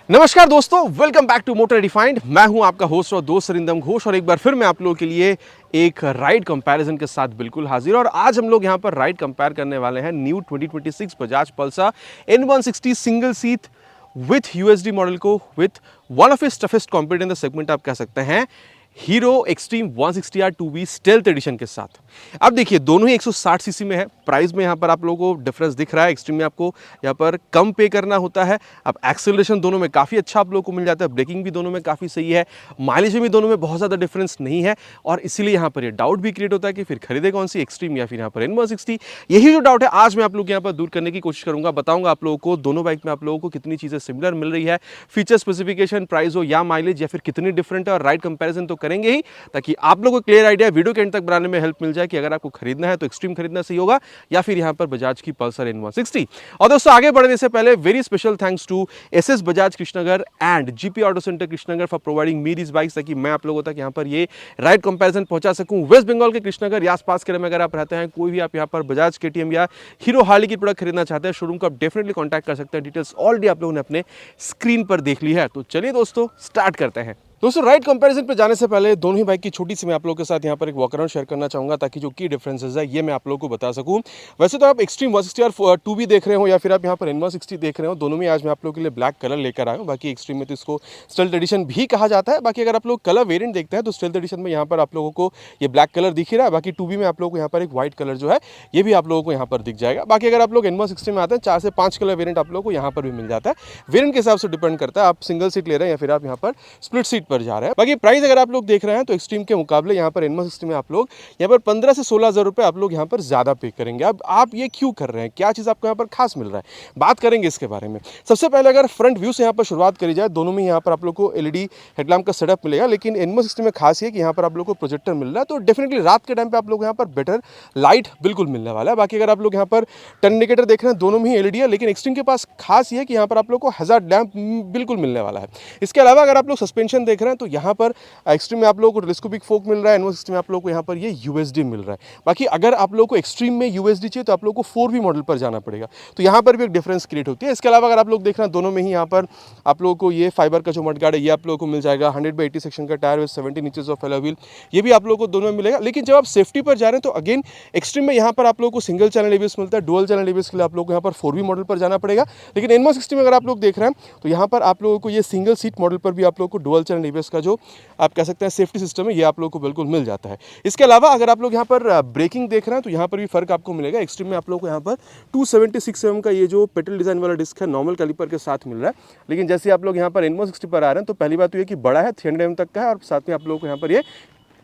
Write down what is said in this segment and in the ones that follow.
नमस्कार दोस्तों, welcome back to motor defined. मैं हूं आपका होस्ट और दोस्त सरिंदम घोष और एक बार फिर मैं आप लोगों के लिए एक राइड कंपैरिजन के साथ बिल्कुल हाजिर। और आज हम लोग यहां पर राइड कंपेयर करने वाले हैं new 2026 Bajaj Pulsar N160 single seat with USD model को with one of is toughest competitor in the segment आप कह सकते हैं, hero extreme 160R 2V stealth addition के साथ। अब देखिए दोनों ही 160 सीसी में है। प्राइस में यहाँ पर आप लोगों को डिफरेंस दिख रहा है। एक्सट्रीम में आपको यहाँ पर कम पे करना होता है। अब एक्सेलरेशन दोनों में काफ़ी अच्छा आप लोगों को मिल जाता है। ब्रेकिंग भी दोनों में काफ़ी सही है। माइलेज में भी दोनों में बहुत ज़्यादा डिफरेंस नहीं है और इसीलिए यहाँ पर ये डाउट भी क्रिएट होता है कि फिर खरीदे कौन सी, एक्सट्रीम या फिर यहाँ पर N160। यही जो डाउट है आज मैं आप लोग यहाँ पर दूर करने की कोशिश करूँगा। बताऊँगा आप लोगों को दोनों बाइक में आप लोगों को कितनी चीज़ें सिमिलर मिल रही है, फीचर स्पेसिफिकेशन, प्राइस हो या माइलेज या फिर कितनी डिफरेंट है, और राइड कंपैरिजन तो करेंगे ही ताकि आप लोगों को क्लियर आइडिया वीडियो के एंड तक बनाने में हेल्प मिल जाए कि अगर आपको खरीदना है तो एक्सट्रीम खरीदना सही होगा या फिर यहां पर बजाज की पल्सर N160। और दोस्तों आगे बढ़ने से पहले very special thanks to SS Bajaj Krishnanagar and GP auto centre Krishnanagar for providing me this bikes, ताकि मैं आप लोगों तक यहां पर ये राइड कंपैरिजन पहुंचा सकूं। वेस्ट बंगाल के कृष्णनगर या आसपास के में अगर आप रहते हैं, कोई भी आप यहां पर बजाज केटीएम या हीरो हार्ली की प्रोडक्ट खरीदना चाहते हैं, शोरूम को आप डेफिनेटली कॉन्टैक्ट कर सकते हैं। डिटेल्स ऑलरेडी आप लोगों ने अपने स्क्रीन पर देख ली है। तो चलिए दोस्तों स्टार्ट करते हैं। दोस्तों राइड कंपैरिजन पे जाने से पहले दोनों ही बाइक की छोटी सी मैं आप लोगों के साथ यहाँ पर एक वॉक अराउंड शेयर करना चाहूंगा ताकि जो की डिफरेंसेस है ये मैं आप लोगों को बता सकूं। वैसे तो आप एक्सट्रीम 160R 2V देख रहे हो या फिर आप यहाँ पर N160 देख रहे हो, दोनों में आज मैं आप लोगों के लिए ब्लैक कलर लेकर आया हूँ। बाकी एक्सट्रीम में तो इसको स्टेल्थ एडिशन भी कहा जाता है। बाकी अगर आप लोग कलर वेरिएंट देखते हैं तो स्टेल्थ एडिशन में यहाँ पर आप लोगों को ये ब्लैक कलर दिख ही रहा है। बाकी 2V में आप लोगों को यहाँ पर एक व्हाइट कलर जो है ये भी आप लोगों को यहाँ पर दिख जाएगा। बाकी अगर आप लोग N160 में आते हैं 4 से 5 कलर वेरिएंट आप लोगों को यहाँ पर भी मिल जाता है। वेरिएंट के हिसाब से डिपेंड करता है आप सिंगल सीट ले रहे हैं या फिर आप यहाँ पर स्प्लिट सीट पर जा रहे हैं। बाकी प्राइस अगर आप लोग देख रहे हैं तो एक्सट्रीम के मुकाबले यहाँ पर N160 में आप लोग यहाँ पर 15 से 16 हज़ार रुपये आप लोग यहाँ पर ज़्यादा पे करेंगे। अब आप ये क्यों कर रहे हैं, क्या चीज़ आपको यहाँ पर खास मिल रहा है, बात करेंगे इसके बारे में। सबसे पहले अगर फ्रंट व्यू से यहाँ पर शुरुआत करी जाए, दोनों में यहाँ पर आप लोग को एलईडी हेडलैम्प का सेटअप मिलेगा। लेकिन N160 में खास ये कि यहाँ पर आप लोग को प्रोजेक्टर मिल रहा है, तो डेफिनेटली रात के टाइम पर आप लोग यहाँ पर बेटर लाइट बिल्कुल मिलने वाला है। बाकी अगर आप लोग यहाँ पर टर्न इंडिकेटर देख रहे हैं, दोनों में ही एलईडी है। लेकिन एक्सट्रीम के पास खास ये है कि यहाँ पर आप लोग को हज़ार्ड लैम्प बिल्कुल मिलने वाला है। इसके अलावा अगर आप लोग सस्पेंशन देख रहे हैं तो यहाँ पर एक्सट्रीम में आप लोगों को टेलीस्कोपिक फोक मिल रहा है, N160 में आप लोगों को यहाँ पर ये यूएसडी मिल रहा है। बाकी अगर आप लोगों को एक्सट्रीम में यूएसडी चाहिए तो आप लोगों को 4V मॉडल पर जाना पड़ेगा, तो यहाँ पर भी एक डिफरेंस क्रिएट होती है। इसके अलावा अगर आप लोग देख रहे हैं दोनों में ही यहाँ पर आप लोगों को ये फाइबर का जो मडगार्ड है ये आप लोगों को मिल जाएगा। 100/80 सेक्शन का tyre with 17 inches of alloy wheel, ये भी आप लोगों को दोनों में मिलेगा। लेकिन जब आप सेफ्टी पर जा रहे हैं तो अगेन एक्सट्रीम में यहाँ पर आप लोगों को सिंगल चैनल एबीएस मिलता है। डुअल चैनल एबीएस के लिए आप लोग को यहाँ पर 4V मॉडल पर जाना पड़ेगा। लेकिन N160 में अगर आप लोग देख रहे हैं तो यहाँ पर आप लोगों को ये सिंगल सीट मॉडल पर भी आप लोगों को डुअल चैनल एबीएस का जो आप कह सकते हैं सेफ्टी सिस्टम है ये आप लोगों को बिल्कुल मिल जाता है। इसके अलावा अगर आप लोग यहाँ पर ब्रेकिंग देख रहे हैं तो यहाँ पर भी फर्क आपको मिलेगा। एक्सट्रीम में आप लोग को यहाँ पर 276 mm का ये जो पेटल डिजाइन वाला डिस्क है नॉर्मल कैलिपर के साथ मिल रहा है। लेकिन जैसे आप लोग यहाँ पर N160 पर आ रहे हैं तो पहली बात तो ये कि बड़ा है, 300 mm तक का है, और साथ में आप लोगों को यहाँ पर ये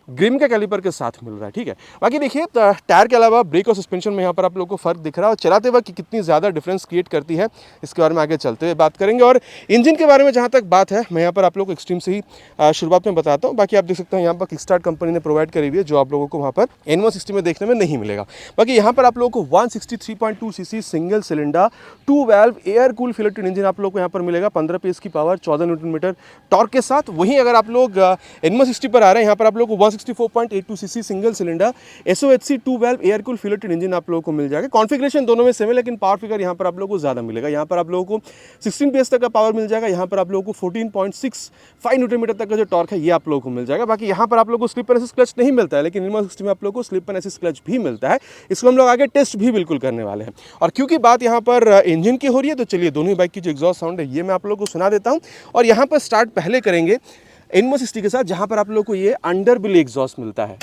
ग्रिम के कैलिपर के साथ मिल रहा है। ठीक है, बाकी देखिए टायर के अलावा ब्रेक और सस्पेंशन में यहाँ पर आप लोगों को फर्क दिख रहा है और चलाते वक्त कितनी ज़्यादा डिफरेंस क्रिएट करती है इसके बारे में आगे चलते हुए बात करेंगे। और इंजन के बारे में जहाँ तक बात है मैं यहाँ पर आप लोगों को एक्सट्रीम से ही शुरुआत में बताता हूँ। बाकी आप देख सकते हैं यहाँ पर किकस्टार्ट कंपनी ने प्रोवाइड करी हुई है जो आप लोगों को वहाँ पर N160 में देखने में नहीं मिलेगा। बाकी यहाँ पर आप लोगों को 163.2 cc single cylinder 2 valve air cool फिलेटेड इंजन आप लोगों को यहाँ पर मिलेगा। 15 PS की पावर, 14 Nm टॉर्क के साथ। वहीं अगर आप लोग N160 पर आ रहे हैं यहाँ पर आप लोग को 164.82 cc single cylinder SOHC 2 valve air cool फिलेटेड इंजन आप लोगों को मिल जाएगा। कॉन्फ़िगरेशन दोनों में सेम है लेकिन पावर फिगर यहाँ पर आप लोगों को ज़्यादा मिलेगा। यहाँ पर आप लोगों को 16 PS तक का पावर मिल जाएगा। यहाँ पर आप लोगों को 14.65 Nm तक का जो टॉर्क है ये आप लोगों को मिल जाएगा। बाकी यहाँ पर आप लोगों को स्लिप एंड असिस्ट क्लच नहीं मिलता है, लेकिन N160 में आप लोगों को स्लिप एंड असिस्ट क्लच भी मिलता है। इसको हम लोग आगे टेस्ट भी बिल्कुल करने वाले हैं। और क्योंकि बात यहाँ पर इंजन की हो रही है तो चलिए दोनों ही बाइक की जो एग्जॉस्ट साउंड है ये मैं आप लोगों को सुना देता हूँ। और यहाँ पर स्टार्ट पहले करेंगे N160 के साथ, जहाँ पर आप लोगों को ये अंडर बिली एग्जॉस्ट मिलता है।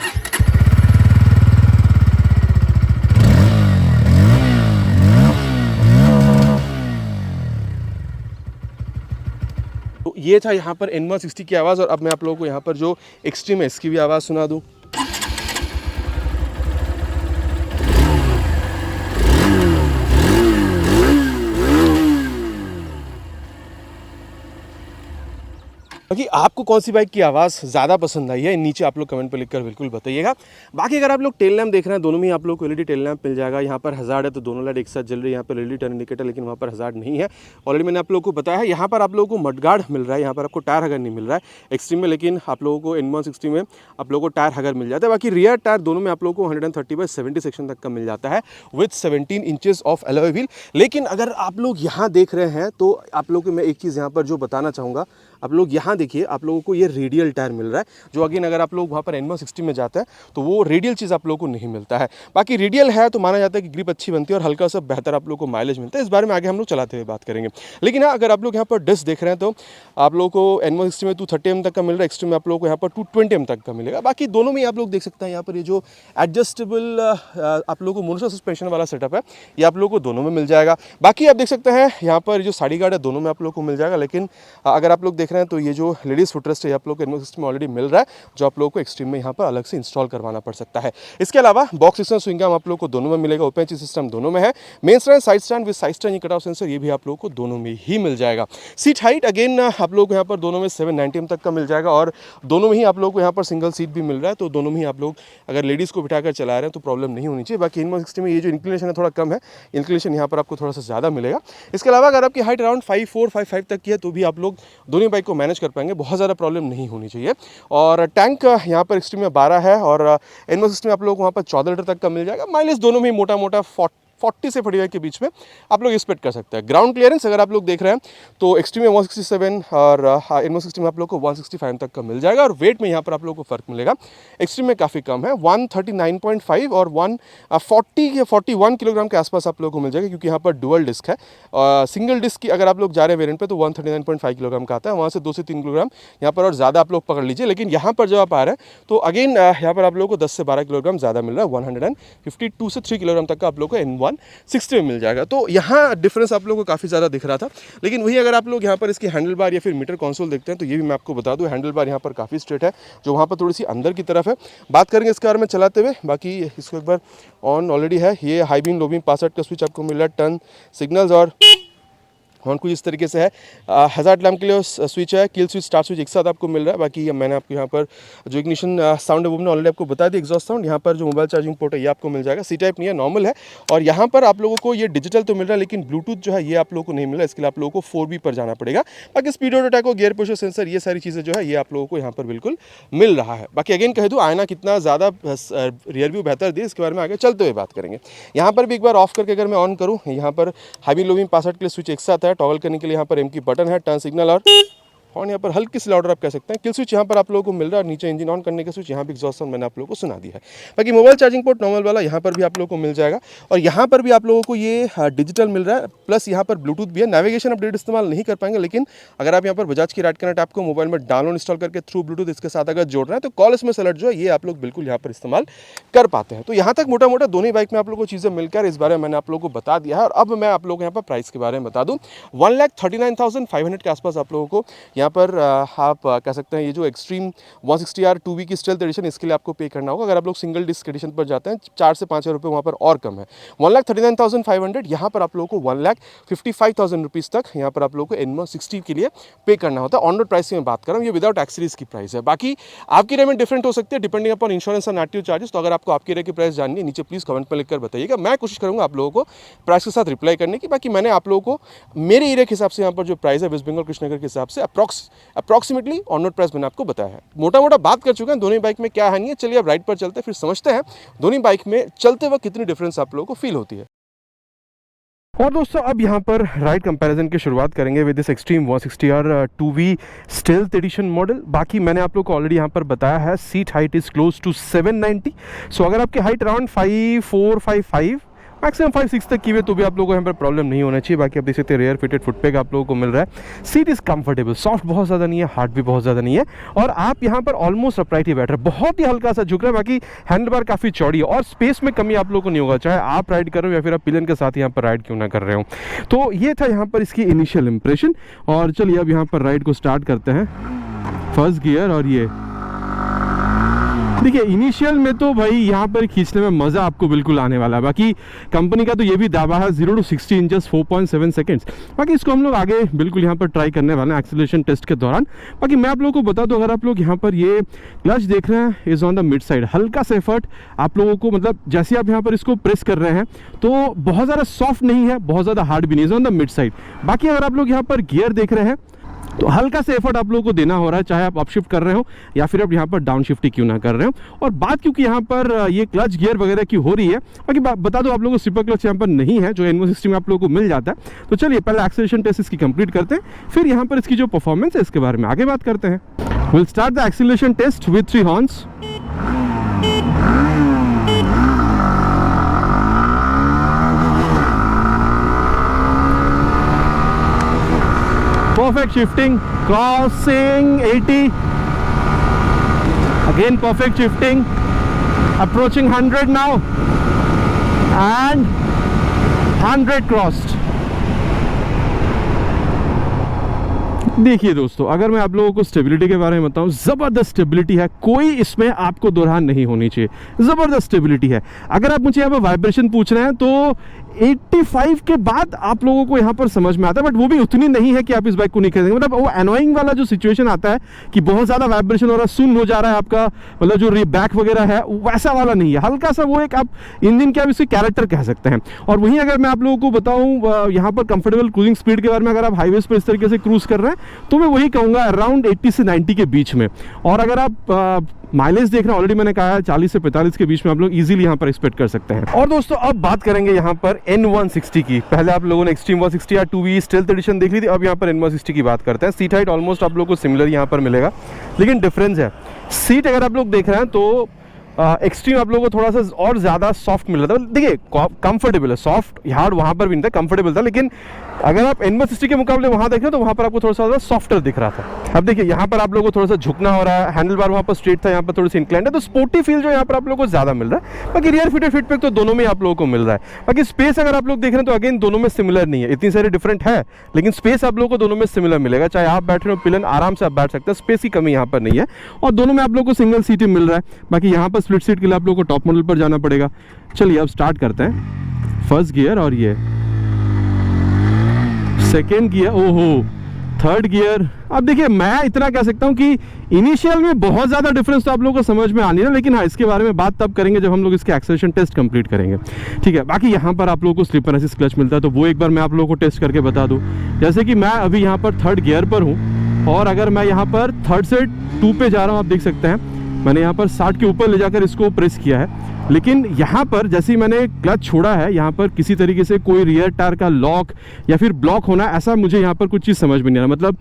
तो ये था यहाँ पर N160 की आवाज़। और अब मैं आप लोगों को यहाँ पर जो एक्सट्रीम है इसकी भी आवाज़ सुना दूँ। बाकी आपको कौन सी बाइक की आवाज़ ज़्यादा पसंद आई है, नीचे आप लोग कमेंट पर लिखकर बिल्कुल बताइएगा। बाकी अगर आप लोग टेल लैम्प देख रहे हैं, दोनों में आप लोग को एलईडी टेल लैम्प मिल जाएगा। यहाँ पर हज़ार्ड है तो दोनों लाइट एक साथ जल रही है। यहाँ पर एलईडी टर्न इंडिकेटर, लेकिन वहाँ पर हज़ार्ड नहीं है। ऑलरेडी मैंने आप लोगों को बताया है। यहाँ पर आप लोगों को मडगार्ड मिल रहा है, यहाँ पर आपको टायर हगर नहीं मिल रहा है एक्सट्रीम में, लेकिन आप लोगों को N160 में आप लोगों को टायर हगर मिल जाता है। बाकी रियर टायर दोनों में आप लोगों को 130/70 सेक्शन तक का मिल जाता है with 17 inches of alloy wheel. लेकिन अगर आप लोग यहाँ देख रहे हैं तो आप लोगों को मैं एक चीज़ यहाँ पर जो बताना चाहूँगा, आप लोग यहाँ देखिए, आप लोगों को ये रेडियल टायर मिल रहा है, जो अगेन अगर आप लोग वहाँ पर N160 में जाते हैं तो वो रेडियल चीज़ आप लोगों को नहीं मिलता है। बाकी रेडियल है तो माना जाता है कि ग्रिप अच्छी बनती है और हल्का सा बेहतर आप लोगों को माइलेज मिलता है। इस बारे में आगे हम लोग चलाते हुए बात करेंगे। लेकिन हाँ, अगर आप लोग यहाँ पर डिस्क देख रहे हैं तो आप लोगों को N160 में 230 तक का मिल रहा है, एक्सट्रीम में आप लोगों को यहाँ पर 220 तक का मिलेगा। बाकी दोनों में आप लोग देख सकते हैं यहाँ पर ये जो एडजस्टेबल आप लोगों को मोनोशॉक सस्पेंशन वाला सेटअप है, ये आप लोगों को दोनों में मिल जाएगा। बाकी आप देख सकते हैं यहाँ पर जो साइड गार्ड है दोनों में आप लोगों को मिल जाएगा। लेकिन अगर आप लोग देख रहे हैं तो ये जो लेडीज फुटरेस्ट है आप लोग को N160 में ऑलरेडी मिल रहा है, जो आप लोगों को एक्सट्रीम में यहाँ पर अलग से इंस्टॉल करवाना पड़ सकता है। इसके अलावा बॉक्स सिस्टम स्विंग आर्म आप लोग को दोनों में मिलेगा, ओपन चीज सिस्टम दोनों में है, main stand side stand with side stand cut off sensor ये भी आप लोगों को दोनों में ही मिल जाएगा। सीट हाइट अगेन आप लोग को यहाँ पर दोनों में 790 तक का मिल जाएगा और दोनों में ही आप लोग को यहाँ पर सिंगल सीट भी मिल रहा है, तो दोनों में ही आप लोग अगर लेडीज़ को बिठाकर चला रहे हैं तो प्रॉब्लम नहीं होनी चाहिए। बाकी N160 में ये जो इंक्लिनेशन है थोड़ा कम है, इंक्लिनेशन यहाँ पर आपको थोड़ा सा ज़्यादा मिलेगा। इसके अलावा अगर आपकी हाइट अराउंड 5'4", 5'5" तक की है तो भी आप लोग दोनों बाइक को मैनेज कर पाएंगे, बहुत ज़्यादा प्रॉब्लम नहीं होनी चाहिए। और टैंक यहाँ पर एक्सट्रीम में 12 है और N160 में आप लोग वहाँ पर 14 लीटर तक का मिल जाएगा। माइलेज दोनों में मोटा मोटा 40 से 45 के बीच में आप लोग एक्सपेक्ट कर सकते हैं। ग्राउंड क्लियरेंस अगर आप लोग देख रहे हैं तो एक्सट्रीम में 167 और N160 में आप लोग को 165 तक का मिल जाएगा। और वेट में यहाँ पर आप लोग को फर्क मिलेगा, एक्सट्रीम में काफ़ी कम है, 139.5 और 141 किलोग्राम के आसपास आप लोग को मिल जाएगा, क्योंकि यहाँ पर डुअल डिस्क है। सिंगल डिस्क की अगर आप लोग जा रहे हैं वेरिएंट पे तो 139.5 किलोग्राम का आता है, वहाँ से 2 से 3 किलोग्राम यहाँ पर और ज़्यादा आप लोग पकड़ लीजिए। लेकिन यहाँ पर जब आप आ रहे हैं तो अगेन यहाँ पर आप लोग को 10 से 12 किलोग्राम ज़्यादा मिल रहा है, 152 से 3 किलोग्राम तक का आप लोग को N160 में मिल जाएगा। तो यहाँ डिफरेंस आप लोगों को काफ़ी ज़्यादा दिख रहा था। लेकिन वही अगर आप लोग यहाँ पर इसकी हैंडल बार या फिर मीटर कंसोल देखते हैं तो ये भी मैं आपको बता दूँ, हैंडल बार यहाँ पर काफ़ी स्ट्रेट है, जो वहाँ पर थोड़ी सी अंदर की तरफ है। बात करेंगे इसके बारे में चलाते हुए। बाकी इसको एक बार ऑन ऑलरेडी है, ये high beam low beam pass out का स्विच आपको मिल रहा है, टर्न सिग्नल्स और हॉर्न कुछ इस तरीके से है। हज़ार्ड लैम्प के लिए स्विच है, किल स्विच, स्टार्ट स्विच एक साथ आपको मिल रहा है। बाकी मैंने आपको यहाँ पर जो इग्निशन साउंड है वो मैंने ऑलरेडी आपको बता दिया, एग्जॉस्ट साउंड। यहाँ पर जो मोबाइल चार्जिंग पोर्ट है ये आपको मिल जाएगा, सी टाइप नहीं है, नॉर्मल है। और यहाँ पर आप लोगों को ये डिजिटल तो मिल रहा है, लेकिन ब्लूटूथ जो है ये आप लोगों को नहीं मिल रहा है, इसके लिए आप लोगों को 4B पर जाना पड़ेगा। बाकी स्पीड ऑटो को गियर पुश सेंसर ये सारी चीज़ें जो है ये आप लोगों को यहाँ पर बिल्कुल मिल रहा है। बाकी अगेन कह दूँ, आयना कितना ज़्यादा रियर व्यू बेहतर दिए इसके बारे में आगे चलते हुए बात करेंगे। यहाँ पर भी एक बार ऑफ करके अगर मैं ऑन करूँ, यहाँ पर high beam low beam pass out के लिए स्विच एक साथ है, टॉगल करने के लिए यहाँ पर M की बटन है, टर्न सिग्नल और हॉर्न यहाँ पर हल्की सी लाउडर आप कह सकते हैं। किल स्विच यहाँ पर आप लोगों को मिल रहा है, नीचे इंजन ऑन करने का स्विच, यहाँ भी एग्जॉस्ट साउंड मैंने आप लोगों को सुना दिया है। बाकी मोबाइल चार्जिंग पोर्ट नॉर्मल वाला यहाँ पर भी आप लोगों को मिल जाएगा और यहाँ पर भी आप लोगों को ये डिजिटल मिल रहा है, प्लस यहाँ पर ब्लूटूथ भी है। नेविगेशन अपडेट इस्तेमाल नहीं कर पाएंगे, लेकिन अगर आप यहाँ पर बजाज की राइड कनेक्ट आपको मोबाइल में डाउनलोड इंस्टॉल करके थ्रू ब्लूटूथ इसके साथ अगर जोड़ रहे हैं तो कॉल एसएमएस अलर्ट जो है ये आप लोग बिल्कुल यहाँ पर इस्तेमाल कर पाते हैं। तो यहाँ तक मोटा मोटा दोनों बाइक में आप लोगों को चीज़ें मिलकर इस बारे में मैंने आप लोगों को बता दिया है। और अब मैं आप लोगों को यहाँ पर प्राइस के बारे में बता दूँ, 1,39,500 के आसपास आप लोगों को यहाँ पर आप कह सकते हैं ये जो एक्सट्रीम 160R 2V की स्टेल्थ एडिशन, इसके लिए आपको पे करना होगा। अगर आप लोग सिंगल डिस्क एडिशन पर जाते हैं 4 से 5 हज़ार रुपये वहाँ पर और कम है। 1,39,500 यहाँ पर आप लोगों को 1,55,000 रुपीज़ तक यहाँ पर आप लोगों को N160 के लिए पे करना होता है। ऑन रोड प्राइस की मैं बात कर रहा हूँ, ये विदाउट एक्सेसरीज की प्राइस है। बाकी आपकी रेट में डिफरेंट हो सकती है depending upon insurance and RTO charges. तो अगर आपको आपकी रेट की प्राइस जाननी है, नीचे प्लीज़ कमेंट पर लिखकर बताइएगा, मैं कोशिश करूँगा आप लोगों को प्राइस के साथ रिप्लाई करने की। बाकी मैंने आप लोगों को मेरे एरिया के हिसाब से यहाँ पर जो प्राइस है वेस्ट बंगाल कृष्णनगर के हिसाब से अप्रॉक्सीमेटली ऑन रोड प्राइस मैंने आपको बताया है। मोटा मोटा बात कर चुके हैं दोनों बाइक में क्या है नहीं है। चलिए अब राइड पर चलते हैं, फिर समझते हैं दोनों बाइक में चलते वक्त कितनी डिफरेंस आप लोगों को फील होती है। और दोस्तों अब यहाँ पर राइड कंपैरिजन की शुरुआत करेंगे with this extreme 160R 2V stealth edition model. बाकी मैंने आप लोग को ऑलरेडी यहाँ पर बताया है, seat height is close to 790। So अगर आपकी हाइट अराउंड 5'4", 5'5", मैक्सिमम 5'6" तक की हुई तो भी आप लोगों को यहाँ पर प्रॉब्लम नहीं होना चाहिए। बाकी आप देख सकते हैं रेयर फिटेड फुटपैग आप लोगों को मिल रहा है। सीट इज़ कंफर्टेबल, सॉफ्ट बहुत ज़्यादा नहीं है, हार्ड भी बहुत ज़्यादा नहीं है और आप यहाँ पर ऑलमोस्ट अपराइट ही बैठ रहे हैं, बहुत ही हल्का सा झुक रहा है। बाकी हैंडल बार काफ़ी चौड़ी है और स्पेस में कमी आप लोगों को नहीं होगा, चाहे आप राइड कर रहे हो या फिर आप पिलियन के साथ यहाँ पर राइड क्यों ना कर रहे हो। तो ये था यहाँ पर इसकी इनिशियल इंप्रेशन। और चलिए अब यहाँ पर राइड को स्टार्ट करते हैं, फर्स्ट गियर। और ये देखिए इनिशियल में तो भाई यहाँ पर खींचने में मज़ा आपको बिल्कुल आने वाला है। बाकी कंपनी का तो ये भी दावा है 0 to 60 इंचेस 4.7 सेकेंड्स। बाकी इसको हम लोग आगे बिल्कुल यहाँ पर ट्राई करने वाले हैं एक्सीलरेशन टेस्ट के दौरान। बाकी मैं आप लोगों को बता दूं, अगर आप लोग यहाँ पर ये क्लच देख रहे हैं is on the mid side, हल्का सा एफर्ट आप लोगों को, मतलब जैसे आप यहाँ पर इसको प्रेस कर रहे हैं तो बहुत ज़्यादा सॉफ्ट नहीं है, बहुत ज़्यादा हार्ड भी नहीं, is on the mid side. बाकी अगर आप लोग यहाँ पर गियर देख रहे हैं तो हल्का सा एफर्ट आप लोगों को देना हो रहा है, चाहे आप अपशिफ्ट कर रहे हो या फिर आप यहाँ पर डाउन शिफ्ट ही क्यों ना कर रहे हो। और बात क्योंकि यहाँ पर ये क्लच गियर वगैरह की हो रही है, बाकी बता दो आप लोगों को स्लिपर क्लच यहाँ पर नहीं है जो N160 में आप लोगों को मिल जाता है। तो चलिए पहले एक्सेलरेशन टेस्ट इसकी कंप्लीट करते हैं, फिर यहाँ पर इसकी जो परफॉर्मेंस है इसके बारे में आगे बात करते हैं। Will start the acceleration test with 3 horns. Perfect shifting, crossing 80, again perfect shifting, approaching 100 now, and 100 crossed। देखिए दोस्तों, अगर मैं आप लोगों को स्टेबिलिटी के बारे में बताऊं, ज़बरदस्त स्टेबिलिटी है, कोई इसमें आपको दोहरान नहीं होनी चाहिए, ज़बरदस्त स्टेबिलिटी है। अगर आप मुझे यहाँ पर वाइब्रेशन पूछ रहे हैं तो 85 के बाद आप लोगों को यहाँ पर समझ में आता है, बट वो भी उतनी नहीं है कि आप इस बाइक को नहीं खरीदेंगे। मतलब वो एनोइंग वाला जो सिचुएशन आता है कि बहुत ज़्यादा वाइब्रेशन हो रहा है, सुन हो जा रहा है आपका, मतलब जो बैक वगैरह है वैसा वाला नहीं है, हल्का सा वो एक आप इंजन के आप इसे कैरेक्टर कह सकते हैं। और वहीं अगर मैं आप लोगों को बताऊँ यहाँ पर कंफर्टेबल क्रूजिंग स्पीड के बारे में, अगर आप हाईवेज पर इस तरीके से क्रूज कर रहे हैं तो मैं वही कहूँगा अराउंड 80 से 90 के बीच में। और अगर आप माइलेज देख रहे हैं, ऑलरेडी मैंने कहा है 40 से 45 के बीच में आप लोग इजीली यहाँ पर एक्सपेक्ट कर सकते हैं। और दोस्तों अब बात करेंगे यहाँ पर N160 की। पहले आप लोगों ने एक्सट्रीम 160 या 2V स्टेल्थ एडिशन देख ली थी, अब यहाँ पर N160 की बात करते हैं। सीट हाइट ऑलमोस्ट आप लोगों को सिमिलर यहाँ पर मिलेगा, लेकिन डिफरेंस है सीट अगर आप लोग देख रहे हैं तो एक्सट्रीम आप लोगों को थोड़ा सा और ज़्यादा सॉफ्ट मिल रहा था। देखिए कंफर्टेबल है, सॉफ्ट हार्ड वहाँ पर भी नहीं था, कंफर्टेबल था, लेकिन अगर आप N160 के मुकाबले वहाँ देख रहे हो तो वहाँ पर आपको थोड़ा सा ज़्यादा सॉफ्टर दिख रहा था। अब देखिए यहाँ पर आप लोगों को थोड़ा सा झुकना हो रहा है, हैंडल बार वहाँ पर स्ट्रेट था, यहाँ पर थोड़ी सी इंक्लाइंड है, तो स्पोर्टी फील जो यहाँ पर आप लोगों को ज़्यादा मिल रहा है। बाकी रियर फिट और फिट पैक तो दोनों में आप लोगों को मिल रहा है। बाकी स्पेस अगर आप लोग देख रहे हैं तो अगेन दोनों में सिमिलर नहीं है, इतनी सारी डिफरेंट है, लेकिन स्पेस आप लोगों को दोनों में सिमिलर मिलेगा। चाहे आप बैठ रहे हो पिलन आराम से आप बैठ सकते हैं, स्पेस की कमी यहाँ पर नहीं है, और दोनों में आप लोग को सिंगल सीट ही मिल रहा है। बाकी यहाँ पर स्प्लिट सीट के लिए आप लोग को टॉप मॉडल पर जाना पड़ेगा। चलिए अब स्टार्ट करते हैं। फर्स्ट गियर और ये सेकेंड गियर, ओहो थर्ड गियर। अब देखिए मैं इतना कह सकता हूँ कि इनिशियल में बहुत ज़्यादा डिफरेंस तो आप लोगों को समझ में आनी है, लेकिन हाँ इसके बारे में बात तब करेंगे जब हम लोग इसके एक्सेलरेशन टेस्ट कंप्लीट करेंगे, ठीक है। बाकी यहाँ पर आप लोगों को स्लिपर असिस्ट क्लच मिलता है, तो वो एक बार मैं आप लोगों को टेस्ट करके बता दूँ। जैसे कि मैं अभी यहाँ पर थर्ड गियर पर हूँ, और अगर मैं यहाँ पर थर्ड से 2 पे जा रहा हूँ, आप देख सकते हैं मैंने यहाँ पर 60 के ऊपर ले जाकर इसको प्रेस किया है, लेकिन यहाँ पर जैसे ही मैंने क्लच छोड़ा है, यहाँ पर किसी तरीके से कोई रियर टायर का लॉक या फिर ब्लॉक होना, ऐसा मुझे यहाँ पर कुछ चीज़ समझ में नहीं आ रहा। मतलब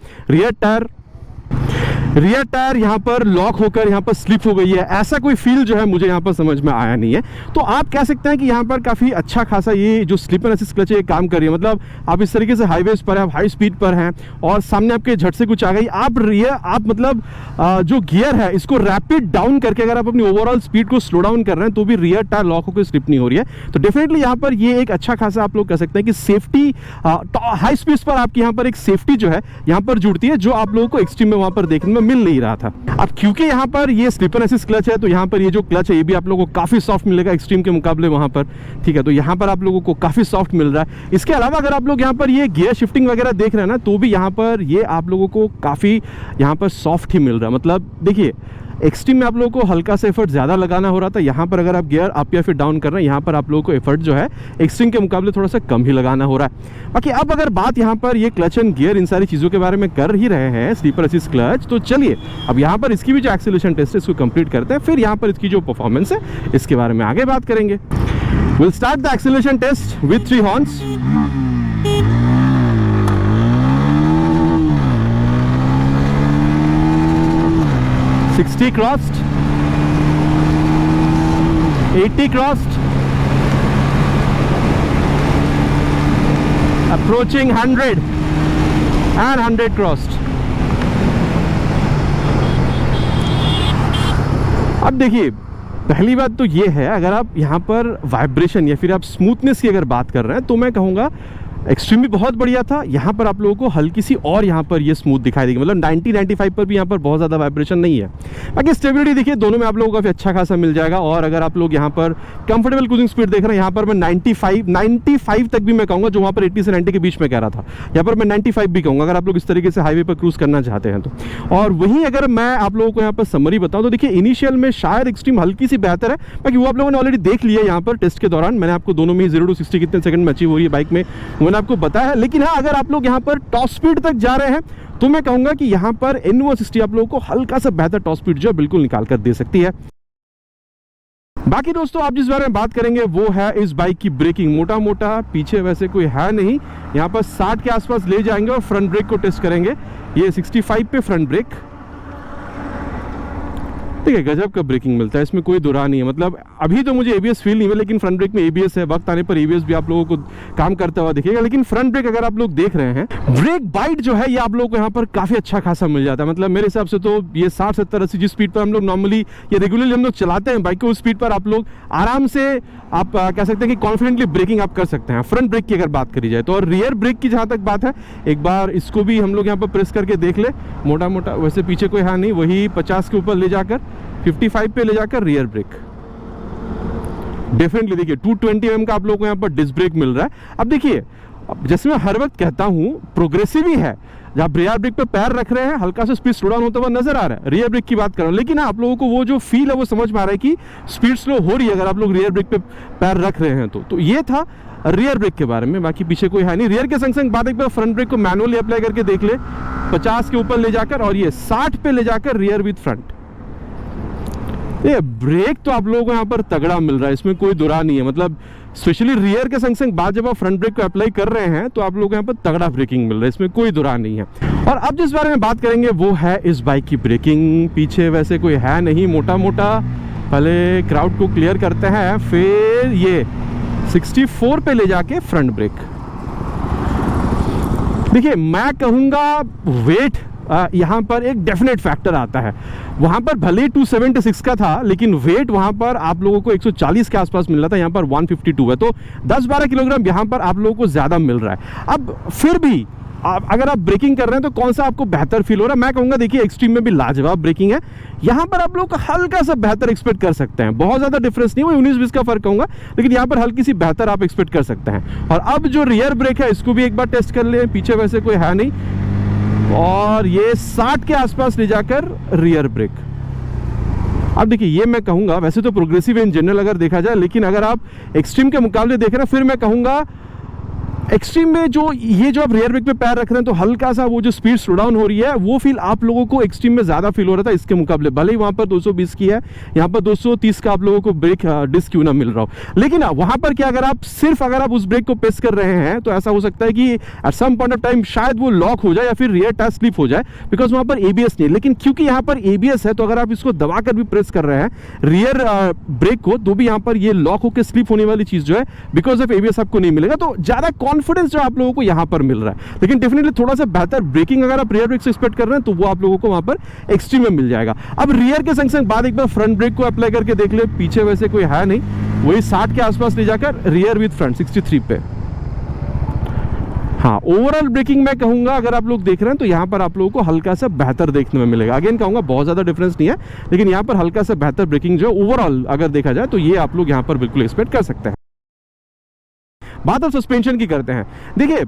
रियर टायर यहाँ पर लॉक होकर यहाँ पर स्लिप हो गई है, ऐसा कोई फील जो है मुझे यहाँ पर समझ में आया नहीं है। तो आप कह सकते हैं कि यहाँ पर काफ़ी अच्छा खासा ये जो स्लिपर असिस्ट क्लच है काम कर रही है। मतलब आप इस तरीके से हाईवेज पर हैं, आप हाई स्पीड पर हैं और सामने आपके झट से कुछ आ गई, आप मतलब जो गियर है इसको रैपिड डाउन करके अगर आप अपनी ओवरऑल स्पीड को स्लो डाउन कर रहे हैं तो भी रियर टायर लॉक होकर स्लिप नहीं हो रही है। तो डेफिनेटली यहाँ पर ये एक अच्छा खासा आप लोग कह सकते हैं कि सेफ्टी, हाई स्पीड पर आपकी यहाँ पर एक सेफ्टी जो है यहाँ पर जुड़ती है, जो आप लोगों को एक्सट्रीम में वहाँ पर देखने में मिल नहीं रहा था। अब क्योंकि यहाँ पर ये स्लिपर असिस्ट क्लच है, तो यहाँ पर ये जो क्लच है ये भी आप लोगों को काफी सॉफ्ट मिलेगा एक्सट्रीम के मुकाबले वहाँ पर, ठीक है। तो यहाँ पर आप लोगों को काफी सॉफ्ट मिल रहा है। इसके अलावा अगर आप लोग यहाँ पर ये गियर शिफ्टिंग वगैरह देख रहे हैं ना, तो भी यहाँ पर ये आप लोगों को काफी यहाँ पर सॉफ्ट ही मिल रहा है। मतलब देखिए एक्सट्रीम में आप लोगों को हल्का सा एफर्ट ज़्यादा लगाना हो रहा था, यहाँ पर अगर आप गियर अप या फिर डाउन कर रहे हैं, यहाँ पर आप लोगों को एफर्ट जो है एक्सट्रीम के मुकाबले थोड़ा सा कम ही लगाना हो रहा है। बाकी अब अगर बात यहाँ पर ये क्लच एंड गियर इन सारी चीज़ों के बारे में कर ही रहे हैं, स्लीपर असिस्ट क्लच, तो चलिए अब यहाँ पर इसकी भी जो एक्सेलरेशन टेस्ट है इसको कंप्लीट करते हैं, फिर यहाँ पर इसकी जो परफॉर्मेंस है इसके बारे में आगे बात करेंगे। Will start the acceleration test with 3 horns. $60 crossed, $80 crossed, approaching 100 and 100 crossed। अब देखिए पहली बात तो ये है, अगर आप यहाँ पर वाइब्रेशन या फिर आप स्मूथनेस की अगर बात कर रहे हैं तो मैं कहूँगा एक्सट्रीम भी बहुत बढ़िया था। यहाँ पर आप लोगों को हल्की सी और यहाँ पर ये स्मूथ दिखाई देगी, मतलब 90-95 पर भी यहाँ पर बहुत ज़्यादा वाइब्रेशन नहीं है। बाकी स्टेबिलिटी देखिए दोनों में आप लोगों को काफ़ी अच्छा खासा मिल जाएगा। और अगर आप लोग यहाँ पर कंफर्टेबल क्रूजिंग स्पीड देख रहे हैं, यहाँ पर मैं 95 तक भी मैं कहूँगा, जो वहाँ पर 80 से 90 के बीच में कह रहा था, यहाँ पर मैं 95 भी कहूँगा अगर आप लोग इस तरीके से हाईवे पर क्रूज करना चाहते हैं तो। और वहीं अगर मैं आप लोगों को यहाँ पर समरी बताऊँ तो देखिए इनिशियल में शायद एक्सट्रीम हल्की सी बेहतर है, बाकी वो आप लोगों ने ऑलरेडी देख लिया यहाँ पर टेस्ट के दौरान। मैंने आपको दोनों में 0 to 60 कितने सेकंड में अचीव हो रही है बाइक में, मैंने आपको बताया है। लेकिन हाँ, अगर आप लोग यहाँ पर टॉप स्पीड तक जा रहे हैं तो मैं कहूंगा कि यहाँ पर Envo 60 आप लोगों को हल्का सा बेहतर टॉप स्पीड जो है बिल्कुल निकाल कर दे सकती है। बाकी दोस्तों आप जिस बारे में बात करेंगे वो है इस बाइक की ब्रेकिंग। मोटा मोटा पीछे वैसे कोई है नहीं, यहाँ पर 60 के आसपास ले जाएंगे और फ्रंट ब्रेक को टेस्ट करेंगे। ये 65 पे फ्रंट ब्रेक, ठीक है, गजब का ब्रेकिंग मिलता है, इसमें कोई दुरा नहीं है। मतलब अभी तो मुझे एबीएस फील नहीं हुआ, लेकिन फ्रंट ब्रेक में एबीएस है, वक्त आने पर एबीएस भी आप लोगों को काम करता हुआ दिखेगा। लेकिन फ्रंट ब्रेक अगर आप लोग देख रहे हैं, ब्रेक बाइट जो है ये आप लोगों को यहाँ पर काफी अच्छा खासा मिल जाता है। मतलब मेरे हिसाब से तो ये 60-70-80 जिस स्पीड पर हम लोग नॉर्मली या रेगुलरली हम लोग चलाते हैं बाइक को, उस स्पीड पर आप लोग आराम से आप कह सकते हैं कि कॉन्फिडेंटली ब्रेकिंग आप कर सकते हैं फ्रंट ब्रेक की अगर बात करी जाए तो। और रियर ब्रेक की जहाँ तक बात है, एक बार इसको भी हम लोग यहाँ पर प्रेस करके देख ले। मोटा मोटा वैसे पीछे कोई है नहीं, वही 50 के ऊपर ले जाकर 55 पे ले जाकर रियर ब्रेक डेफिनेटली देखिए 220 mm का आप लोगों को यहाँ पर डिस्क ब्रेक मिल रहा है। अब देखिए, जैसे मैं हर वक्त कहता हूँ, प्रोग्रेसिव ही है। जब रियर ब्रेक पे पैर रख रहे हैं, हल्का सा स्पीड स्लो डाउन होता हुआ नजर आ रहा है, रियर ब्रेक की बात कर रहा हूँ। लेकिन आप लोगों को वो जो फील है वो समझ में आ रहा है कि स्पीड स्लो हो रही है अगर आप लोग रियर ब्रेक पे पैर रख रहे हैं तो ये था रियर ब्रेक के बारे में। बाकी पीछे कोई है नहीं। रियर के संग संग बात एक बार फ्रंट ब्रेक को मैनुअली अप्लाई करके देख ले, 50 के ऊपर ले जाकर और ये 60 पे ले जाकर रियर विद फ्रंट। ये ब्रेक तो आप लोगों को यहाँ पर तगड़ा मिल रहा है, इसमें कोई दुरा नहीं है। मतलब स्पेशली रियर के संग संग बाद जब आप फ्रंट ब्रेक को अप्लाई कर रहे हैं तो आप लोगों को यहाँ पर तगड़ा ब्रेकिंग मिल रहा है, इसमें कोई दुरा नहीं है। और अब जिस बारे में बात करेंगे वो है इस बाइक की ब्रेकिंग। पीछे वैसे कोई है नहीं, मोटा मोटा पहले क्राउड को क्लियर करते हैं, फिर ये 64 पे ले जाके फ्रंट ब्रेक। देखिए मैं कहूँगा वेट यहाँ पर एक डेफिनेट फैक्टर आता है। वहाँ पर भले ही 276 का था, लेकिन वेट वहाँ पर आप लोगों को 140 के आसपास मिल रहा था, यहाँ पर 152 है, तो 10-12 किलोग्राम यहाँ पर आप लोगों को ज़्यादा मिल रहा है। अब फिर भी अगर आप ब्रेकिंग कर रहे हैं तो कौन सा आपको बेहतर फील हो रहा है? मैं कहूँगा देखिए एक्सट्रीम में भी लाजवाब ब्रेकिंग है, यहाँ पर आप लोग हल्का सा बेहतर एक्सपेक्ट कर सकते हैं। बहुत ज़्यादा डिफरेंस नहीं, वो 19-20 का फर्क कहूँगा, लेकिन यहाँ पर हल्की सी बेहतर आप एक्सपेक्ट कर सकते हैं। और अब जो रियर ब्रेक है इसको भी एक बार टेस्ट कर ले, पीछे वैसे कोई है नहीं, और ये 60 के आसपास ले जाकर रियर ब्रेक। अब देखिए ये मैं कहूँगा वैसे तो प्रोग्रेसिव इन जनरल अगर देखा जाए, लेकिन अगर आप एक्सट्रीम के मुकाबले देख रहे हैं, फिर मैं कहूँगा एक्सट्रीम में जो आप रियर ब्रेक पे पैर रख रहे हैं तो हल्का सा वो जो स्पीड स्लो डाउन हो रही है वो फील आप लोगों को एक्सट्रीम में ज़्यादा फील हो रहा था इसके मुकाबले। भले ही वहाँ पर 220 की है, यहाँ पर 230 का आप लोगों को ब्रेक डिस्क क्यों ना मिल रहा हो, लेकिन वहाँ पर क्या अगर आप उस ब्रेक को प्रेस कर रहे हैं तो ऐसा हो सकता है कि at some point of time शायद वो लॉक हो जाए या फिर रियर टायर स्लिप हो जाए, बिकॉज वहाँ पर एबीएस नहीं है। लेकिन क्योंकि यहाँ पर एबीएस है तो अगर आप इसको दबा कर भी प्रेस कर रहे हैं रियर ब्रेक को, तो भी यहाँ पर ये लॉक होकर स्लिप होने वाली चीज़ जो है बिकॉज ऑफ एबीएस आपको नहीं मिलेगा। तो ज़्यादा कॉन्फिडेंस जो आप लोगों को यहाँ पर मिल रहा है, लेकिन डेफिनेटली थोड़ा सा बेहतर ब्रेकिंग अगर आप रियर ब्रेक से एक्सपेक्ट कर रहे हैं तो वो आप लोगों को वहां पर एक्सट्रीम में मिल जाएगा। अब रियर के संग संग बाद एक बार फ्रंट ब्रेक को अप्लाई करके देख ले, पीछे वैसे कोई है नहीं, वही 60 के आसपास ले जाकर रियर विद फ्रंट 63 पे। हाँ, ओवरऑल ब्रेकिंग मैं कहूंगा अगर आप लोग देख रहे हैं तो यहाँ पर आप लोगों को हल्का सा बेहतर देखने में मिलेगा। अगेन कहूंगा बहुत ज्यादा डिफरेंस नहीं है, लेकिन यहाँ पर हल्का सा बेहतर ब्रेकिंग जो ओवरऑल अगर देखा जाए तो ये आप लोग यहाँ पर बिल्कुल एक्सपेक्ट कर सकते हैं। बात अब सस्पेंशन की करते हैं। देखिए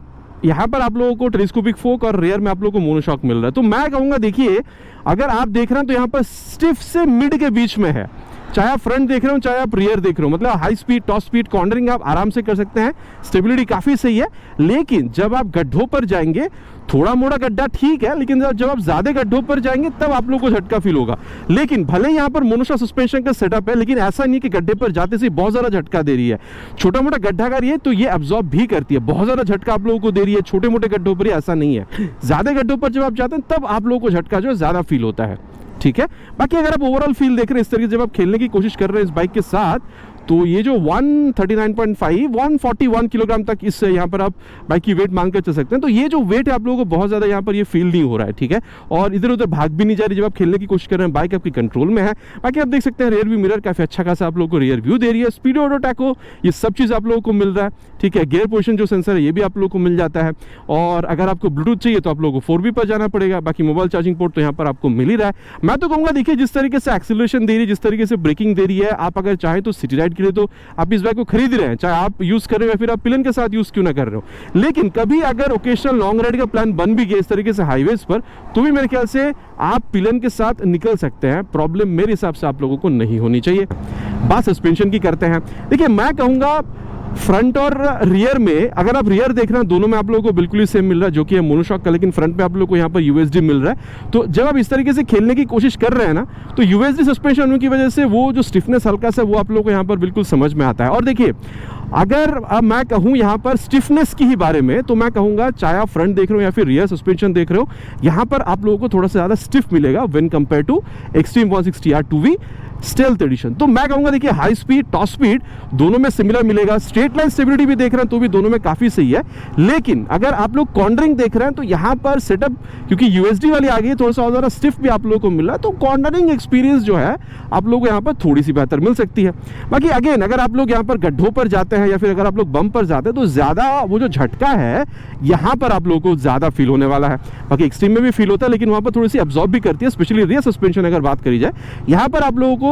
यहाँ पर आप लोगों को टेलीस्कोपिक फोक और रियर में आप लोगों को मोनोशॉक मिल रहा है, तो मैं कहूँगा देखिए अगर आप देख रहे हैं तो यहाँ पर स्टिफ से मिड के बीच में है, चाहे आप फ्रंट देख रहे हो चाहे आप रियर देख रहे हो, मतलब high speed top speed cornering आप आराम से कर सकते हैं, स्टेबिलिटी काफ़ी सही है। लेकिन जब आप गड्ढों पर जाएंगे, थोड़ा मोड़ा गड्ढा ठीक है, लेकिन जब आप ज़्यादा गड्ढों पर जाएंगे तब आप लोगों को झटका फील होगा। लेकिन भले यहाँ पर मोनोशॉक सस्पेंशन का सेटअप है, लेकिन ऐसा नहीं कि गड्ढे पर जाते से बहुत ज़्यादा झटका दे रही है। छोटा मोटा गड्ढा अगर ये तो ये एब्जॉर्ब भी करती है, बहुत ज़्यादा झटका आप लोगों को दे रही है। छोटे मोटे गड्ढों पर ऐसा नहीं है, ज़्यादा गड्ढों पर जब आप जाते हैं तब आप लोगों को झटका जो है ज़्यादा फील होता है। ठीक है, बाकी अगर आप ओवरऑल फील देख रहे हैं इस तरीके से जब आप खेलने की कोशिश कर रहे हैं इस बाइक के साथ, तो ये जो 139.5 141 किलोग्राम तक इस यहाँ पर आप बाइक की वेट मांग कर चल सकते हैं। तो ये जो वेट है आप लोगों को बहुत ज़्यादा यहाँ पर ये फील नहीं हो रहा है, ठीक है, और इधर उधर भाग भी नहीं जा रही जब आप खेलने की कोशिश कर रहे हैं, बाइक आपकी कंट्रोल में है। बाकी आप देख सकते हैं रियर व्यू मिरर काफ़ी अच्छा खासा आप लोगों को रियर व्यू दे रही है, स्पीडो ऑटो टैको ये सब चीज़ आप लोगों को मिल रहा है, ठीक है। गियर पोजिशन जो सेंसर है ये भी आप लोगों को मिल जाता है, और अगर आपको ब्लूटूथ चाहिए तो आप लोगों को 4V पर जाना पड़ेगा। बाकी मोबाइल चार्जिंग पोर्ट तो यहाँ पर आपको मिल ही रहा है। मैं तो कहूँगा देखिए जिस तरीके से एक्सीलरेशन दे रही है, जिस तरीके से ब्रेकिंग दे रही है, आप अगर चाहें तो सिटी राइड के लिए तो आप इस बाइक को खरीद रहे हैं, चाहे आप यूज़ कर रहे हो या फिर आप पिलन के साथ यूज़ क्यों ना कर रहे हो। लेकिन कभी अगर ओकेशनल लॉन्ग राइड का प्लान बन भी गया इस तरीके से हाईवेज पर, तो भी मेरे ख्याल से आप पिलन के साथ निकल सकते हैं। प्रॉब्लम मेरे हिसाब से आप लोगों को नहीं होनी चाहिए। बात सस्पेंशन की करते हैं। देखिए मैं कहूँगा फ्रंट और रियर में, अगर आप रियर देख रहे हैं दोनों में आप लोगों को बिल्कुल ही सेम मिल रहा है जो कि है मोनोशॉक का, लेकिन फ्रंट में आप लोगों को यहाँ पर यूएसडी मिल रहा है। तो जब आप इस तरीके से खेलने की कोशिश कर रहे हैं ना, तो यूएसडी सस्पेंशन होने की वजह से वो जो स्टिफनेस हल्का सा वो आप लोगों को यहाँ पर बिल्कुल समझ में आता है। और देखिए अगर अब मैं कहूँ यहाँ पर स्टिफनेस की ही बारे में, तो मैं कहूँगा चाहे आप फ्रंट देख रहे हो या फिर रियर सस्पेंशन देख रहे हो, यहाँ पर आप लोगों को थोड़ा सा ज़्यादा स्टिफ मिलेगा when compare to Xtreme 160R 2V stealth edition. तो मैं कहूँगा देखिए हाई स्पीड टॉप स्पीड दोनों में सिमिलर मिलेगा। स्ट्रेट लाइन स्टेबिलिटी भी देख रहे हैं तो भी दोनों में काफ़ी सही है। लेकिन अगर आप लोग कॉर्नरिंग देख रहे हैं तो यहाँ पर सेटअप क्योंकि यूएसडी वाली आ गई है, थोड़ा सा और ज़्यादा स्टिफ भी आप लोगों को मिल रहा है, तो कॉर्नरिंग एक्सपीरियंस जो है आप लोगों को यहाँ पर थोड़ी सी बेहतर मिल सकती है। बाकी अगेन अगर आप लोग यहाँ पर गड्ढों पर जाते हैं या फिर अगर आप लोग बम पर जाते हैं तो ज़्यादा वो जो झटका है यहाँ पर आप लोगों को ज़्यादा फील होने वाला है। बाकी एक्सट्रीम में भी फील होता है लेकिन वहाँ पर थोड़ी सी अब्जॉर्ब भी करती है, स्पेशली रियर सस्पेंशन अगर बात करी जाए, यहाँ पर आप लोगों को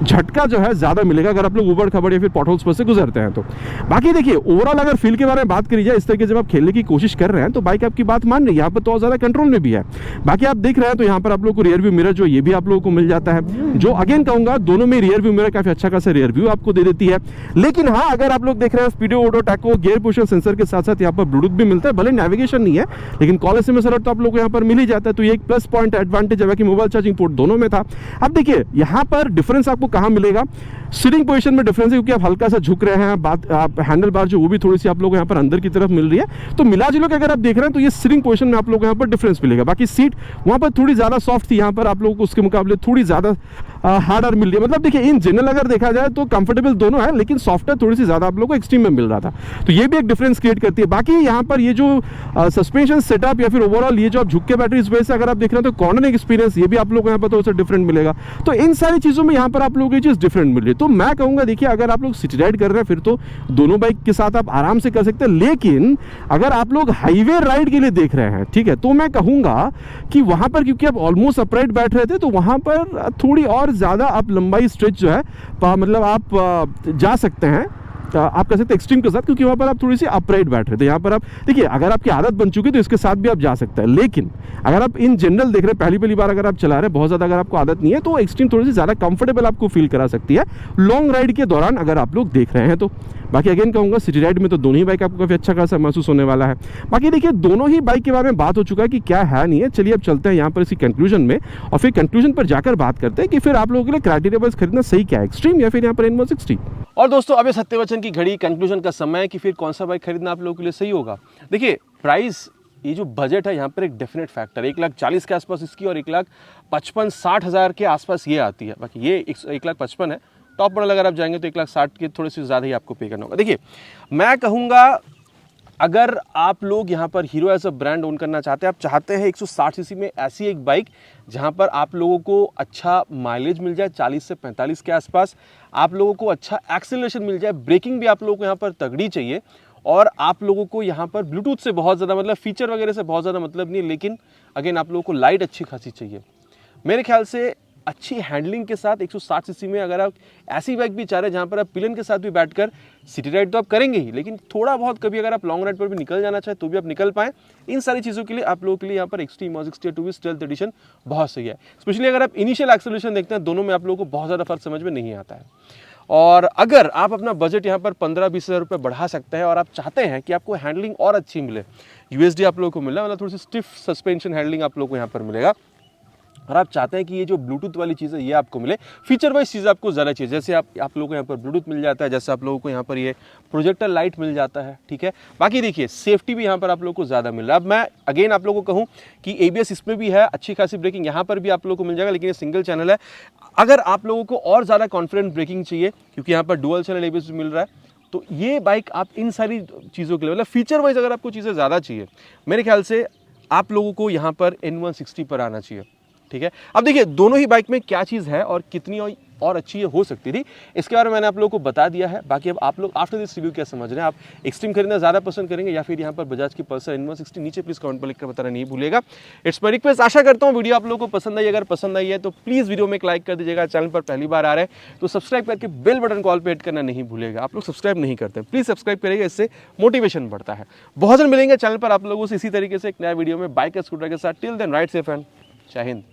झटका जो है ज्यादा मिलेगा अगर आप लोग उबड़ खबड़ या फिर पॉटहोल्स पर से गुजरते हैं तो। बाकी देखिए ओवरऑल अगर फील के बारे में बात करी जाए, इस तरीके से जब आप खेलने की कोशिश कर रहे हैं तो बाइक आपकी बात मान रही है, यहाँ पर तो ज्यादा कंट्रोल में भी है। बाकी आप देख रहे हैं तो यहाँ पर आप लोग को रियर व्यू मिरर जो ये भी आप लोगों को मिल जाता है, जो अगेन कहूंगा दोनों में रियर व्यू मिरर काफी अच्छा खासा रियर व्यू आपको दे देती है। लेकिन हाँ अगर आप लोग देख रहे हैं speedo auto tacho gear position sensor के साथ साथ यहाँ पर ब्लूटूथ भी मिलता है, भले नेविगेशन नहीं है लेकिन कॉल एसएमएस अलर्ट तो आप लोग को यहाँ पर मिल ही जाता है। तो ये एक प्लस पॉइंट एडवांटेज है कि मोबाइल चार्जिंग पोर्ट दोनों में था। अब देखिए यहाँ पर डिफरेंस आपको कहाँ मिलेगा, सीटिंग पोजीशन में डिफरेंस है क्योंकि आप हल्का सा झुक रहे हैं, बात आप हैंडल बार जो वो भी थोड़ी सी आप लोग यहाँ पर अंदर की तरफ मिल रही है। तो मिला जुला के अगर आप देख रहे हैं तो ये सीटिंग पोजीशन में आप लोग यहाँ पर डिफरेंस मिलेगा। बाकी सीट वहाँ पर थोड़ी ज़्यादा सॉफ्ट थी, यहाँ पर आप लोगों को उसके मुकाबले थोड़ी ज़्यादा हार्डर मिल रही है। मतलब देखिए इन जनरल अगर देखा जाए तो कंफर्टेबल दोनों है, लेकिन सॉफ्टवेयर थोड़ी सी ज़्यादा आप लोग को एक्सट्रीम में मिल रहा था, तो ये भी एक डिफरेंस क्रिएट करती है। बाकी यहाँ पर ये जो सस्पेंशन सेटअप या फिर ओवरऑल ये जो आप झुक के बैटरी इस वजह से अगर आप देख रहे हैं तो कॉर्नरिंग एक्सपीरियंस ये भी आप लोग को यहाँ पर थोड़ा सा डिफरेंट मिलेगा। तो इन सारी चीज़ों में यहाँ पर आप लोगों को ये चीज़ डिफरेंट मिल रही है। तो मैं कहूँगा देखिए अगर आप लोग सिटी राइड कर रहे हैं फिर तो दोनों बाइक के साथ आप आराम से कर सकते हैं, लेकिन अगर आप लोग हाईवे राइड के लिए देख रहे हैं, ठीक है, तो मैं कहूँगा कि वहाँ पर क्योंकि आप ऑलमोस्ट अपराइट बैठ रहे थे तो वहाँ पर थोड़ी और ज़्यादा आप लंबाई स्ट्रेच जो है मतलब आप जा सकते हैं, आप कह सकते हैं एक्सट्रीम के साथ, क्योंकि वहाँ पर आप थोड़ी सी अपराइट बैठ रहे थे। यहाँ पर आप देखिए अगर आपकी आदत बन चुकी है तो इसके साथ भी आप जा सकते हैं, लेकिन अगर आप इन जनरल देख रहे हैं पहली बार अगर आप चला रहे हैं, बहुत ज़्यादा अगर आपको आदत नहीं है तो एक्सट्रीम थोड़ी सी ज़्यादा कंफर्टेबल आपको फील करा सकती है लॉन्ग राइड के दौरान अगर आप लोग देख रहे हैं तो। बाकी अगेन कहूँगा सिटी राइड में तो दोनों ही बाइक आपको काफ़ी अच्छा खासा महसूस होने वाला है। बाकी देखिए दोनों ही बाइक के बारे में बात हो चुका है कि क्या है नहीं है। चलिए अब चलते हैं यहाँ पर इसी कंक्लूजन में और फिर कंक्लूजन पर जाकर बात करते हैं कि फिर आप लोगों के लिए क्राइटेरिया वाइज खरीदना सही क्या है, एक्सट्रीम या फिर यहाँ पर N160। और दोस्तों अब सत्यवचन की घड़ी कंक्लूजन का समय है कि फिर कौन सा बाइक खरीदना आप लोगों के लिए सही होगा। देखिए प्राइस ये जो बजट है यहाँ पर एक डेफिनेट फैक्टर, 1,40,000 के आसपास इसकी और 1,55,60 हज़ार के आसपास ये आती है। बाकी ये 1,55,000 है, टॉप मॉडल अगर आप जाएंगे तो 1,60,000 के थोड़ी सी ज़्यादा ही आपको पे करना होगा। देखिए मैं कहूँगा अगर आप लोग यहाँ पर Hero as a brand own करना चाहते हैं, आप चाहते हैं 160 सीसी में ऐसी एक बाइक जहाँ पर आप लोगों को अच्छा माइलेज मिल जाए 40 से 45 के आसपास, आप लोगों को अच्छा एक्सेलरेशन मिल जाए, ब्रेकिंग भी आप लोगों को यहाँ पर तगड़ी चाहिए और आप लोगों को यहाँ पर ब्लूटूथ से बहुत ज़्यादा मतलब फीचर वगैरह से बहुत ज़्यादा मतलब नहीं है, लेकिन अगेन आप लोगों को लाइट अच्छी खासी चाहिए। मेरे ख्याल से अच्छी हैंडलिंग के साथ 160 सीसी में अगर आप ऐसी बाइक भी चाह रहे हैं जहाँ पर आप पिलन के साथ भी बैठकर सिटी राइड तो आप करेंगे ही, लेकिन थोड़ा बहुत कभी अगर आप लॉन्ग राइड पर भी निकल जाना चाहे तो भी आप निकल पाएँ, इन सारी चीज़ों के लिए आप लोगों के लिए यहाँ पर एक्सट्रीम 160 2V स्टेल्थ एडिशन बहुत सही है। स्पेशली अगर आप इनिशियल एक्सेलरेशन देखते हैं दोनों में आप लोगों को बहुत ज़्यादा फर्क समझ में नहीं आता है। और अगर आप अपना बजट यहाँ पर 15-20 हज़ार रुपये बढ़ा सकते हैं और आप चाहते हैं कि आपको हैंडलिंग और अच्छी मिले, यूएसडी आप लोगों को मिला मतलब थोड़ी सी स्टिफ सस्पेंशन हैंडलिंग आप लोगों को यहाँ पर मिलेगा, और आप चाहते हैं कि ये जो ब्लूटूथ वाली चीज़ है ये आपको मिले, फीचर वाइज चीज़ आपको ज़्यादा चाहिए, जैसे आप लोगों को यहाँ पर ब्लूटूथ मिल जाता है, जैसे आप लोगों को यहाँ पर ये प्रोजेक्टर लाइट मिल जाता है, ठीक है। बाकी देखिए सेफ्टी भी यहाँ पर आप लोगों को ज़्यादा मिल रहा है। अब मैं अगेन आप लोगों को कहूँ कि ABS इसमें भी है, अच्छी खासी ब्रेकिंग यहाँ पर भी आप लोगों को मिल जाएगा, लेकिन ये सिंगल चैनल है। अगर आप लोगों को और ज़्यादा कॉन्फिडेंट ब्रेकिंग चाहिए, क्योंकि यहाँ पर डुअल चैनल ABS मिल रहा है, तो ये बाइक आप इन सारी चीज़ों के लिए, मतलब फीचर वाइज अगर आपको चीज़ें ज़्यादा चाहिए, मेरे ख्याल से आप लोगों को यहाँ पर N160 पर आना चाहिए, ठीक है। अब देखिए दोनों ही बाइक में क्या चीज़ है और कितनी और अच्छी ये हो सकती थी, इसके बारे में मैंने आप लोगों को बता दिया है। बाकी अब आप लोग आफ्टर दिस रिव्यू क्या समझ रहे हैं, आप एक्सट्रीम खरीदना ज़्यादा पसंद करेंगे या फिर यहाँ पर बजाज की पल्सर N160, नीचे प्लीज़ कमेंट पर लिखकर बताना नहीं भूलेगा। It's my request. आशा करता हूँ वीडियो आप लोगों को पसंद आई। अगर पसंद आई है तो प्लीज़ वीडियो में एक लाइक कर दीजिएगा। चैनल पर पहली बार आ रहे हैं तो सब्सक्राइब करके बेल बटन कॉल पे हिट करना नहीं भूलेगा। आप लोग सब्सक्राइब नहीं करते, प्लीज़ सब्सक्राइब करिएगा, इससे मोटिवेशन बढ़ता है। बहुत जल्द मिलेंगे चैनल पर आप लोगों से इसी तरीके से एक नया वीडियो में बाइक या स्कूटर के साथ। Till then ride safe and Jai Hind.